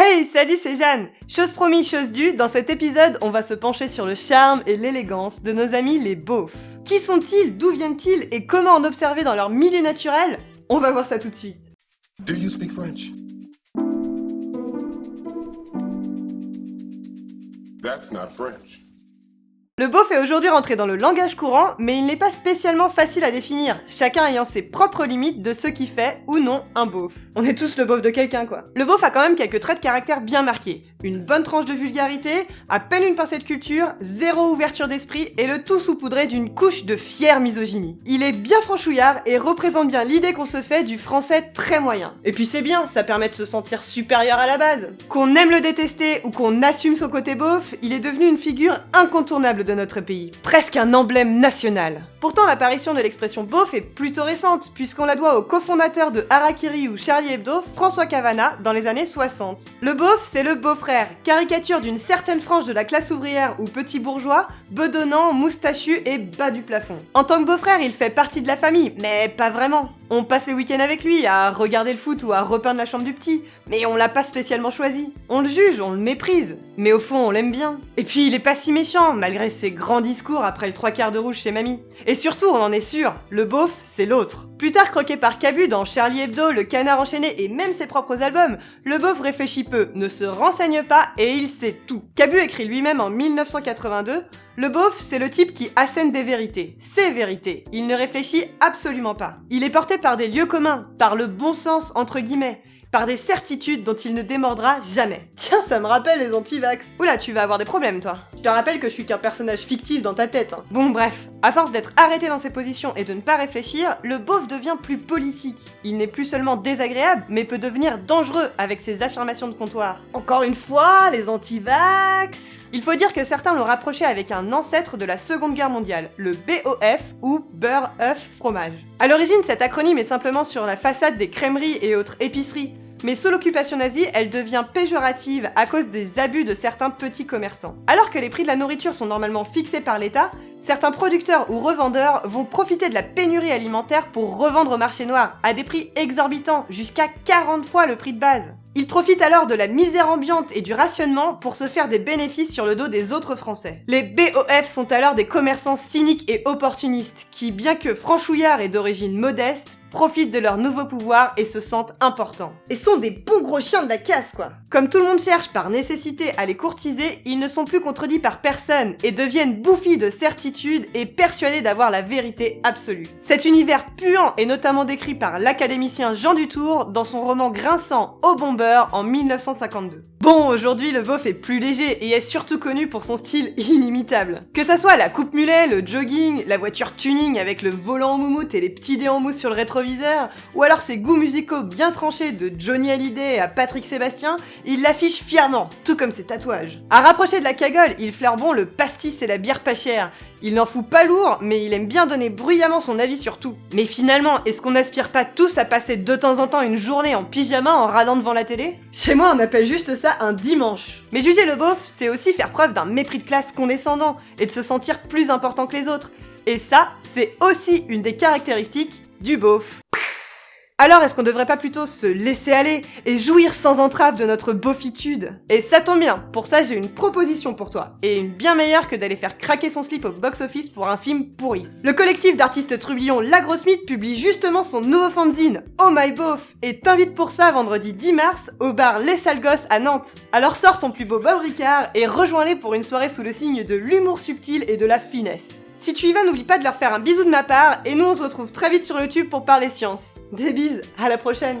Hey, salut, c'est Jeanne. Chose promise, chose due, dans cet épisode, on va se pencher sur le charme et l'élégance de nos amis les beaufs. Qui sont-ils, d'où viennent-ils et comment en observer dans leur milieu naturel? On va voir ça tout de suite. Do you speak French? That's not French. Le beauf est aujourd'hui rentré dans le langage courant, mais il n'est pas spécialement facile à définir, chacun ayant ses propres limites de ce qui fait ou non un beauf. On est tous le beauf de quelqu'un quoi. Le beauf a quand même quelques traits de caractère bien marqués. Une bonne tranche de vulgarité, à peine une pincée de culture, zéro ouverture d'esprit et le tout saupoudré d'une couche de fière misogynie. Il est bien franchouillard et représente bien l'idée qu'on se fait du français très moyen. Et puis c'est bien, ça permet de se sentir supérieur à la base. Qu'on aime le détester ou qu'on assume son côté beauf, il est devenu une figure incontournable de notre pays, presque un emblème national. Pourtant, l'apparition de l'expression beauf est plutôt récente, puisqu'on la doit au cofondateur de Harakiri ou Charlie Hebdo, François Cavana, dans les années 60. Le beauf, c'est le beau-frère, caricature d'une certaine frange de la classe ouvrière ou petit bourgeois, bedonnant, moustachu et bas du plafond. En tant que beau-frère, il fait partie de la famille, mais pas vraiment. On passe les week-ends avec lui, à regarder le foot ou à repeindre la chambre du petit, mais on l'a pas spécialement choisi. On le juge, on le méprise, mais au fond, on l'aime bien. Et puis, il est pas si méchant, malgré ses grands discours après le 3/4 de rouge chez mamie. Et surtout, on en est sûr, le beauf, c'est l'autre. Plus tard croqué par Cabu dans Charlie Hebdo, Le Canard Enchaîné et même ses propres albums, le beauf réfléchit peu, ne se renseigne pas et il sait tout. Cabu écrit lui-même en 1982 « Le beauf, c'est le type qui assène des vérités. Ses vérités. Il ne réfléchit absolument pas. Il est porté par des lieux communs, par le bon sens entre guillemets, par des certitudes dont il ne démordra jamais. » Tiens, ça me rappelle les anti-vax. Oula, tu vas avoir des problèmes, toi. Je te rappelle que je suis qu'un personnage fictif dans ta tête, hein. Bon, bref. À force d'être arrêté dans ses positions et de ne pas réfléchir, le beauf devient plus politique. Il n'est plus seulement désagréable, mais peut devenir dangereux avec ses affirmations de comptoir. Encore une fois, les anti-vax. Il faut dire que certains l'ont rapproché avec un ancêtre de la Seconde Guerre mondiale, le BOF ou beurre, œuf, fromage. À l'origine, cet acronyme est simplement sur la façade des crèmeries et autres épiceries. Mais sous l'occupation nazie, elle devient péjorative à cause des abus de certains petits commerçants. Alors que les prix de la nourriture sont normalement fixés par l'État, certains producteurs ou revendeurs vont profiter de la pénurie alimentaire pour revendre au marché noir à des prix exorbitants, jusqu'à 40 fois le prix de base. Ils profitent alors de la misère ambiante et du rationnement pour se faire des bénéfices sur le dos des autres Français. Les BOF sont alors des commerçants cyniques et opportunistes qui, bien que franchouillards et d'origine modeste, profitent de leur nouveau pouvoir et se sentent importants. Et sont des bons gros chiens de la casse, quoi. Comme tout le monde cherche par nécessité à les courtiser, ils ne sont plus contredits par personne et deviennent bouffis de certitude et persuadés d'avoir la vérité absolue. Cet univers puant est notamment décrit par l'académicien Jean Dutour dans son roman grinçant Au bon beurre en 1952. Bon, aujourd'hui le beauf est plus léger et est surtout connu pour son style inimitable. Que ça soit la coupe mulet, le jogging, la voiture tuning avec le volant en moumoute et les petits dés en mousse sur le rétroviseur, ou alors ses goûts musicaux bien tranchés de Johnny Hallyday à Patrick Sébastien, il l'affiche fièrement, tout comme ses tatouages. À rapprocher de la cagole, il flaire bon le pastis et la bière pas chère. Il n'en fout pas lourd, mais il aime bien donner bruyamment son avis sur tout. Mais finalement, est-ce qu'on n'aspire pas tous à passer de temps en temps une journée en pyjama en râlant devant la télé? Chez moi, on appelle juste ça un dimanche. Mais juger le beauf, c'est aussi faire preuve d'un mépris de classe condescendant et de se sentir plus important que les autres. Et ça, c'est aussi une des caractéristiques du beauf. Alors est-ce qu'on devrait pas plutôt se laisser aller et jouir sans entrave de notre beaufitude? Et ça tombe bien, pour ça j'ai une proposition pour toi, et une bien meilleure que d'aller faire craquer son slip au box-office pour un film pourri. Le collectif d'artistes trublions La Grosse Mythe publie justement son nouveau fanzine, Oh My Beauf, et t'invite pour ça vendredi 10 mars au bar Les Sales Gosses à Nantes. Alors sors ton plus beau Bob Ricard et rejoins-les pour une soirée sous le signe de l'humour subtil et de la finesse. Si tu y vas, n'oublie pas de leur faire un bisou de ma part, et nous on se retrouve très vite sur le tube pour parler science. Des bises, à la prochaine!